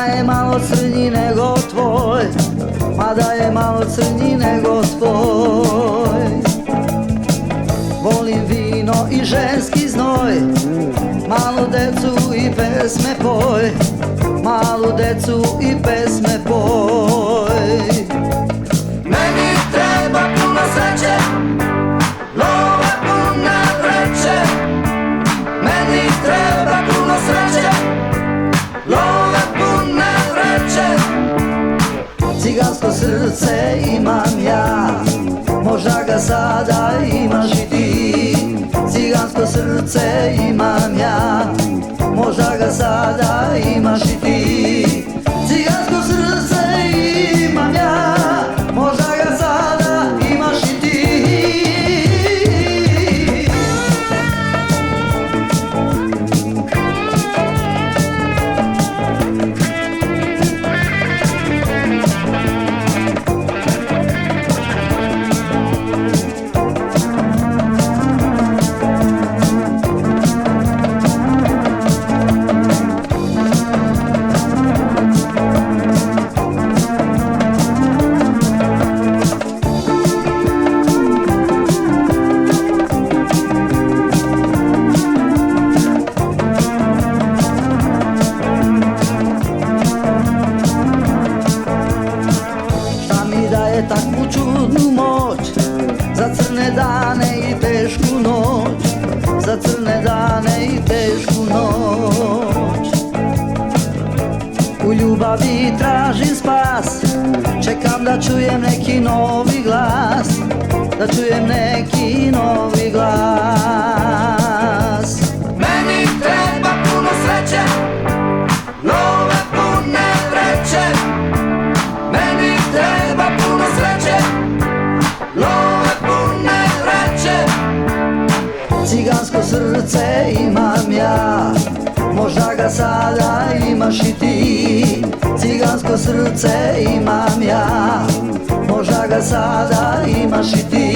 je malo crnji nego tvoj, mada je malo crnji nego tvoj. Volim vino i ženski znoj, malu decu i pesme poj, malu decu i pesme poj. Meni treba puno sreće, love puna vreće. Meni treba puno sreće, love puna vreće. Cigansko srce imam ja, možda ga sada imaš i ti. Cigansko srce imam ja, možda ga sada imaš i ti. Cigansko srce imam ja, možda ga sada imaš i ti. Takvu čudnu moć, za crne dane i tešku noć, za crne dane i tešku noć. U ljubavi tražim spas, čekam da čujem neki novi glas, da čujem neki novi glas. Meni treba puno sreće, love pune vreće. Meni treba puno sreće, love pune vreće. Cigansko srce imam ja, možda ga sada imaš i ti. Cigansko srce imam ja, možda ga sada imaš i ti.